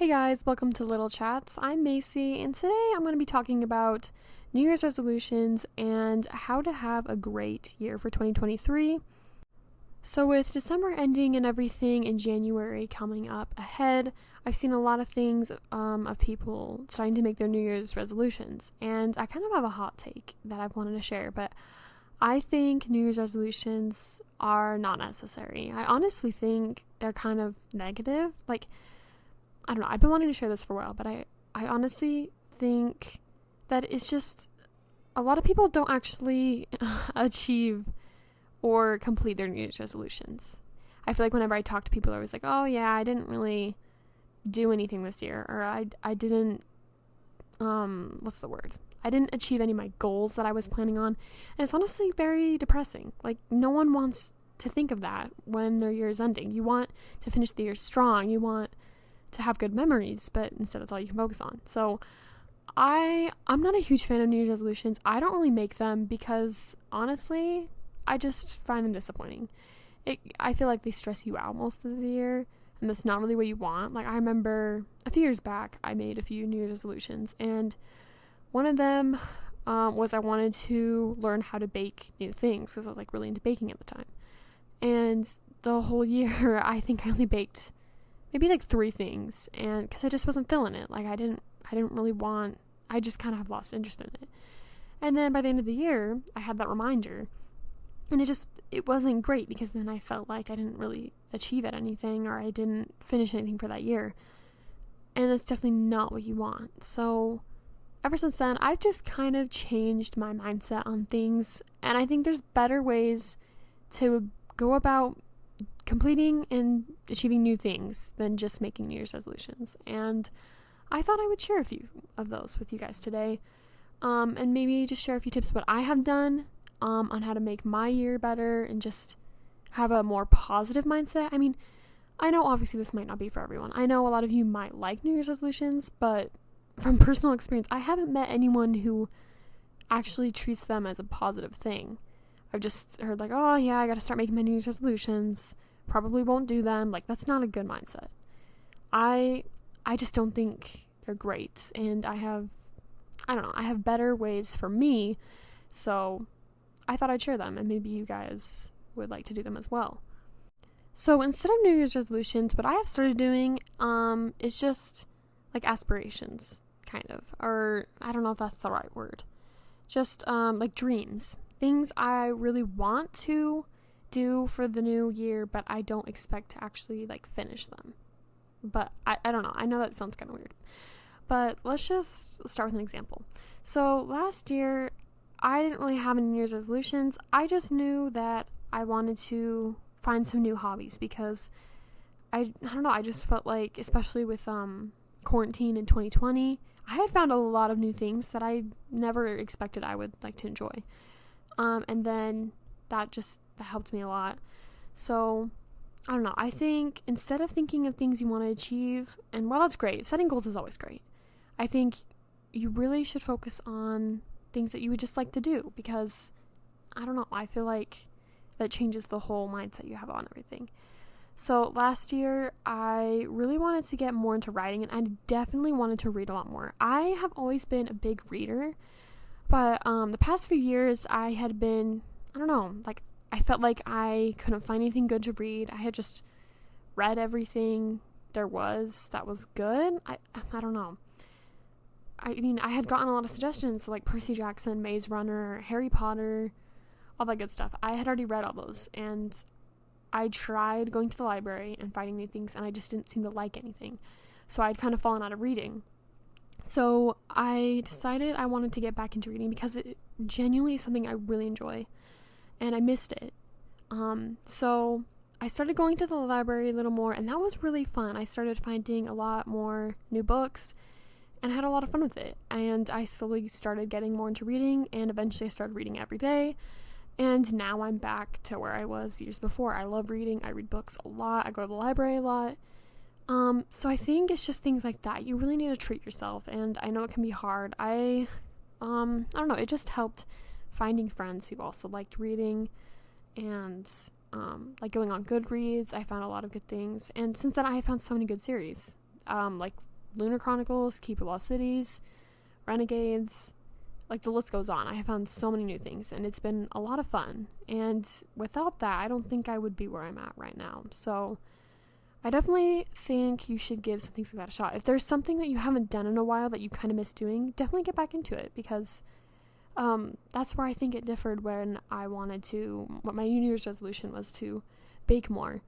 Hey guys, welcome to Little Chats. I'm Macey, and today I'm going to be talking about New Year's resolutions and how to have a great year for 2023. So with December ending and everything and January coming up ahead, I've seen a lot of things of people starting to make their New Year's resolutions, and I kind of have a hot take that I've wanted to share, but I think New Year's resolutions are not necessary. I honestly think they're kind of negative. I don't know, I've been wanting to share this for a while, but I honestly think that it's just a lot of people don't actually achieve or complete their New Year's resolutions. I feel like whenever I talk to people, they're always like, oh yeah, I didn't really do anything this year, or I didn't, I didn't achieve any of my goals that I was planning on, and it's honestly very depressing. Like, no one wants to think of that when their year is ending. You want to finish the year strong, you want to have good memories, but instead that's all you can focus on. So I'm not a huge fan of New Year's resolutions. I don't really make them because honestly I just find them disappointing. I feel like they stress you out most of the year, and that's not really what you want. Like, I remember a few years back I made a few New Year's resolutions, and one of them was I wanted to learn how to bake new things because I was really into baking at the time. And the whole year I think I only baked maybe 3 things, and because I just wasn't feeling it. I didn't really want, I just kind of have lost interest in it. And then by the end of the year I had that reminder, and it wasn't great because then I felt like I didn't really achieve at anything, or I didn't finish anything for that year, and that's definitely not what you want. So ever since then I've just kind of changed my mindset on things, and I think there's better ways to go about completing and achieving new things than just making New Year's resolutions. And I thought I would share a few of those with you guys today, and maybe just share a few tips what I have done on how to make my year better and just have a more positive mindset. I mean, I know obviously this might not be for everyone. I know a lot of you might like New Year's resolutions, but from personal experience, I haven't met anyone who actually treats them as a positive thing. I've just heard oh yeah, I gotta start making my New Year's resolutions, probably won't do them. That's not a good mindset. I just don't think they're great, and I have better ways for me, so I thought I'd share them, and maybe you guys would like to do them as well. So instead of New Year's resolutions, what I have started doing is just aspirations, kind of, or I don't know if that's the right word, just dreams, things I really want to do for the new year, but I don't expect to actually finish them. But I don't know, I know that sounds kind of weird, but let's just start with an example. So last year I didn't really have any New Year's resolutions. I just knew that I wanted to find some new hobbies because I don't know, I just felt like, especially with quarantine in 2020, I had found a lot of new things that I never expected I would like to enjoy. And then that helped me a lot. So I don't know, I think instead of thinking of things you want to achieve, and while that's great, setting goals is always great, I think you really should focus on things that you would just like to do, because I don't know, I feel like that changes the whole mindset you have on everything. So last year I really wanted to get more into writing, and I definitely wanted to read a lot more. I have always been a big reader, but the past few years I had been, I don't know, I felt like I couldn't find anything good to read. I had just read everything there was that was good. I don't know. I mean, I had gotten a lot of suggestions, so Percy Jackson, Maze Runner, Harry Potter, all that good stuff. I had already read all those, and I tried going to the library and finding new things, and I just didn't seem to like anything. So I'd kind of fallen out of reading. So I decided I wanted to get back into reading because it genuinely is something I really enjoy, and I missed it. So I started going to the library a little more, and that was really fun. I started finding a lot more new books, and I had a lot of fun with it. And I slowly started getting more into reading, and eventually I started reading every day. And now I'm back to where I was years before. I love reading. I read books a lot. I go to the library a lot. So I think it's just things like that. You really need to treat yourself, and I know it can be hard. I don't know, it just helped finding friends who also liked reading, and going on GOODREADS, I found a lot of good things, and since then I have found so many good series, Lunar Chronicles, Keep It Lost Cities, Renegades, like the list goes on. I have found so many new things, and it's been a lot of fun. And without that, I don't think I would be where I'm at right now. So I definitely think you should give some things like that a shot. If there's something that you haven't done in a while that you kind of miss doing, definitely get back into it, because that's where I think it differed when I wanted to, what my New Year's resolution was to bake more.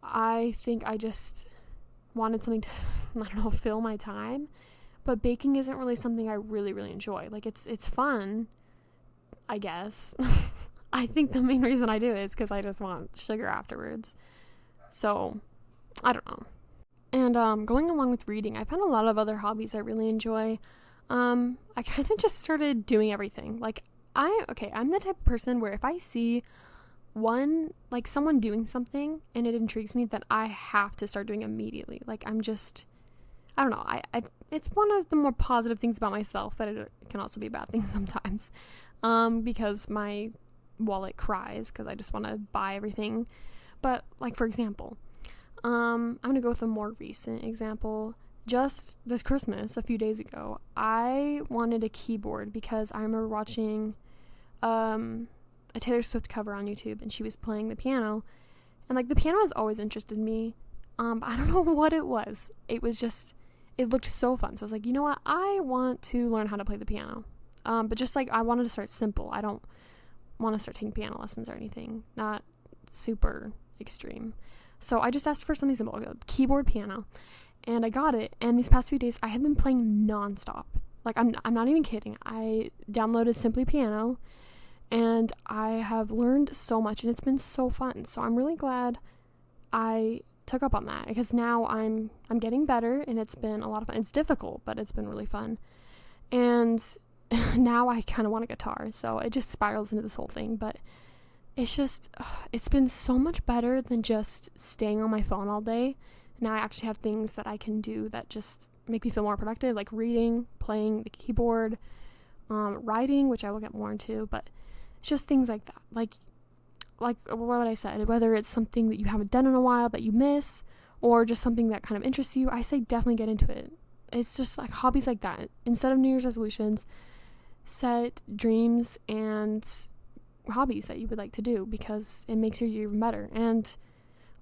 I think I just wanted something to, I don't know, fill my time, but baking isn't really something I really, really enjoy. Like, it's fun, I guess. I think the main reason I do it is because I just want sugar afterwards. So I don't know. And going along with reading, I found a lot of other hobbies I really enjoy. I kind of just started doing everything. Like, I'm the type of person where if I see someone doing something and it intrigues me, then I have to start doing it immediately. Like, I don't know. It's one of the more positive things about myself, but it can also be a bad thing sometimes. Because my wallet cries because I just want to buy everything. But, like, for example, I'm going to go with a more recent example. Just this Christmas, a few days ago, I wanted a keyboard because I remember watching a Taylor Swift cover on YouTube, and she was playing the piano, and like the piano has always interested me. But I don't know what it was. It looked so fun. So I was like, you know what? I want to learn how to play the piano. But just like I wanted to start simple. I don't want to start taking piano lessons or anything. Not super extreme. So I just asked for something simple, a keyboard piano. And I got it, and these past few days, I have been playing nonstop. Like, I'm not even kidding. I downloaded Simply Piano, and I have learned so much, and it's been so fun. So I'm really glad I took up on that, because now I'm getting better, and it's been a lot of fun. It's difficult, but it's been really fun. And now I kind of want a guitar, so it just spirals into this whole thing. But it's just, it's been so much better than just staying on my phone all day. Now I actually have things that I can do that just make me feel more productive, like reading, playing the keyboard, writing, which I will get more into, but it's just things like that. Like what I said, whether it's something that you haven't done in a while that you miss, or just something that kind of interests you, I say definitely get into it. It's just like hobbies like that. Instead of New Year's resolutions, set dreams and hobbies that you would like to do, because it makes your year even better. And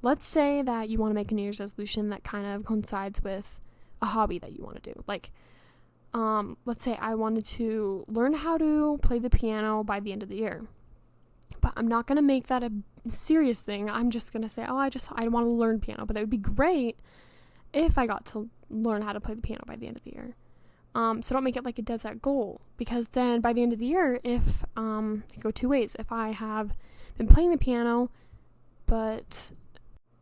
let's say that you want to make a New Year's resolution that kind of coincides with a hobby that you want to do. Like, let's say I wanted to learn how to play the piano by the end of the year. But I'm not going to make that a serious thing. I'm just going to say, I want to learn piano. But it would be great if I got to learn how to play the piano by the end of the year. So don't make it like a dead set goal. Because then by the end of the year, if, it go two ways. If I have been playing the piano, but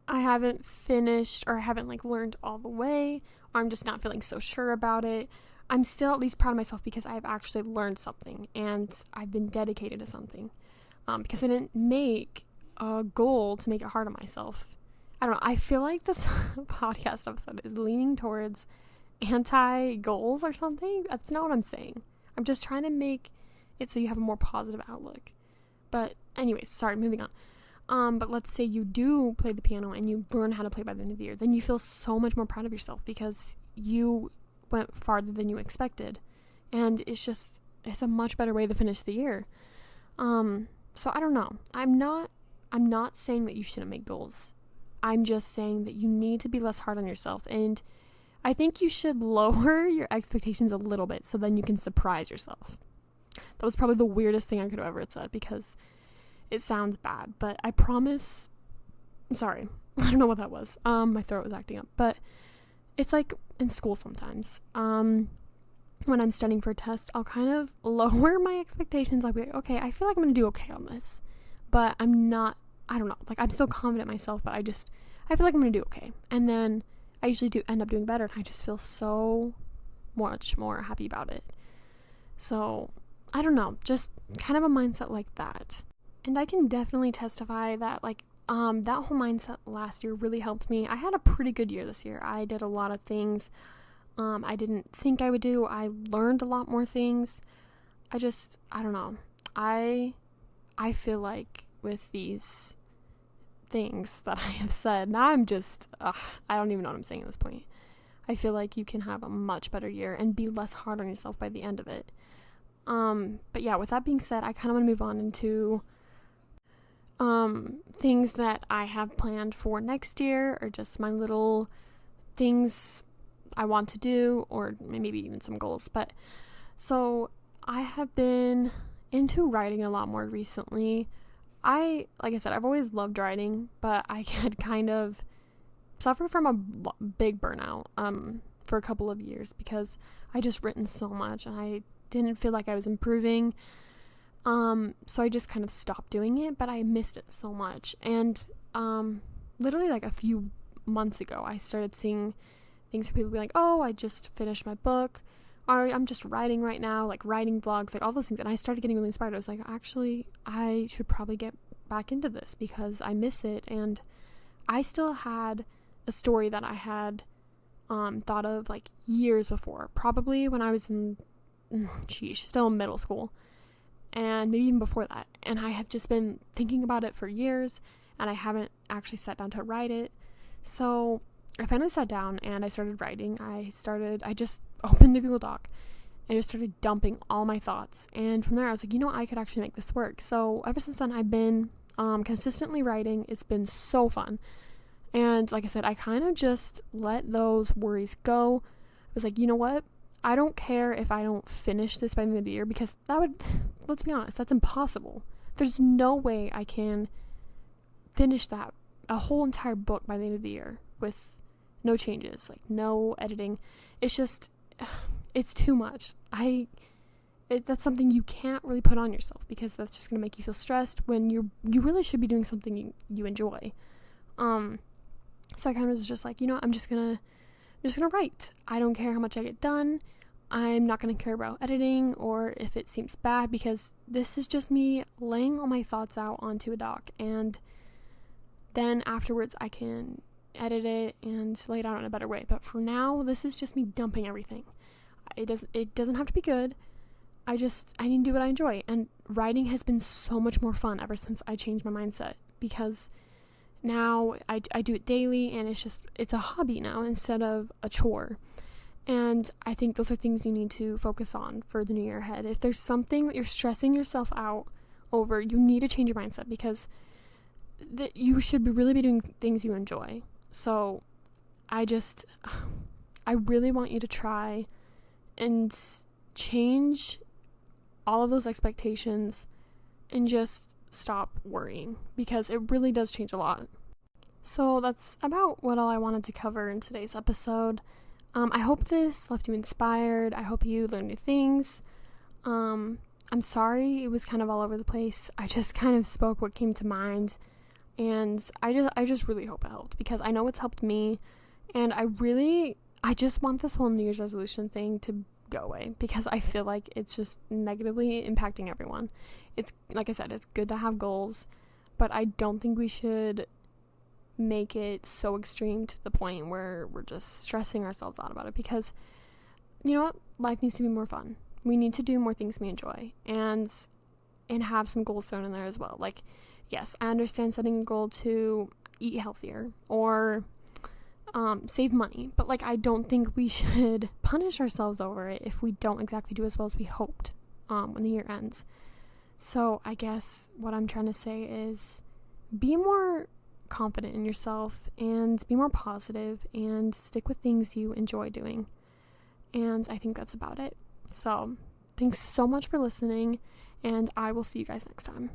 I haven't finished, or I haven't like learned all the way, or I'm just not feeling so sure about it, I'm still at least proud of myself because I've actually learned something and I've been dedicated to something. Because I didn't make a goal to make it hard on myself. I don't know. I feel like this podcast episode is leaning towards anti-goals or something. That's not what I'm saying. I'm just trying to make it so you have a more positive outlook. But anyways, sorry, moving on. But let's say you do play the piano and you learn how to play by the end of the year. Then you feel so much more proud of yourself because you went farther than you expected. And it's a much better way to finish the year. So I don't know. I'm not saying that you shouldn't make goals. I'm just saying that you need to be less hard on yourself. And I think you should lower your expectations a little bit so then you can surprise yourself. That was probably the weirdest thing I could have ever said because it sounds bad, but I promise, sorry, I don't know what that was. My throat was acting up, but it's like in school sometimes. When I'm studying for a test, I'll kind of lower my expectations. I'll be like, okay, I feel like I'm going to do okay on this, but I'm not, I don't know, like I'm still confident in myself, but I feel like I'm going to do okay. And then I usually do end up doing better, and I just feel so much more happy about it. So I don't know, just kind of a mindset like that. And I can definitely testify that, like, that whole mindset last year really helped me. I had a pretty good year this year. I did a lot of things I didn't think I would do. I learned a lot more things. I don't know. I feel like with these things that I have said, now I'm just, I don't even know what I'm saying at this point. I feel like you can have a much better year and be less hard on yourself by the end of it. But yeah, with that being said, I kind of want to move on into things that I have planned for next year, or just my little things I want to do, or maybe even some goals. But so I have been into writing a lot more recently. Like I said, I've always loved writing, but I had kind of suffered from a big burnout for a couple of years because I just written so much and I didn't feel like I was improving. So I just kind of stopped doing it, but I missed it so much. And literally like a few months ago, I started seeing things where people be like, oh, I just finished my book, or I'm just writing right now, like writing vlogs, like all those things. And I started getting really inspired. I was like, actually, I should probably get back into this because I miss it. And I still had a story that I had thought of like years before, probably when I was still in middle school, and maybe even before that. And I have just been thinking about it for years, and I haven't actually sat down to write it. So I finally sat down and I started writing. I just opened a Google Doc and just started dumping all my thoughts. And from there I was like, I could actually make this work. So ever since then, I've been consistently writing. It's been so fun. And like I said, I kind of just let those worries go. I was like, you know what? I don't care if I don't finish this by the end of the year, because let's be honest, that's impossible. There's no way I can finish a whole entire book by the end of the year with no changes, like no editing. It's too much. That's something you can't really put on yourself, because that's just going to make you feel stressed when you really should be doing something you enjoy. So I kind of was just like, I'm just gonna write. I don't care how much I get done. I'm not gonna care about editing or if it seems bad, because this is just me laying all my thoughts out onto a doc, and then afterwards I can edit it and lay it out in a better way. But for now, this is just me dumping everything. It doesn't have to be good. I need to do what I enjoy. And writing has been so much more fun ever since I changed my mindset, because now I do it daily, and it's a hobby now instead of a chore. And I think those are things you need to focus on for the new year ahead. If there's something that you're stressing yourself out over, you need to change your mindset, because you should really be doing things you enjoy. So I really want you to try and change all of those expectations and just stop worrying, because it really does change a lot. So that's about all I wanted to cover in today's episode. I hope this left you inspired. I hope you learned new things. I'm sorry it was kind of all over the place. I just kind of spoke what came to mind, and I just really hope it helped, because I know it's helped me, and I just want this whole New Year's resolution thing to go away, because I feel like it's just negatively impacting everyone. It's, like I said, it's good to have goals, but I don't think we should make it so extreme to the point where we're just stressing ourselves out about it, because you know what, life needs to be more fun. We need to do more things we enjoy, and have some goals thrown in there as well. Like, yes, I understand setting a goal to eat healthier or save money, but like, I don't think we should punish ourselves over it if we don't exactly do as well as we hoped when the year ends. So I guess what I'm trying to say is, be more confident in yourself and be more positive and stick with things you enjoy doing. And I think that's about it. So thanks so much for listening, and I will see you guys next time.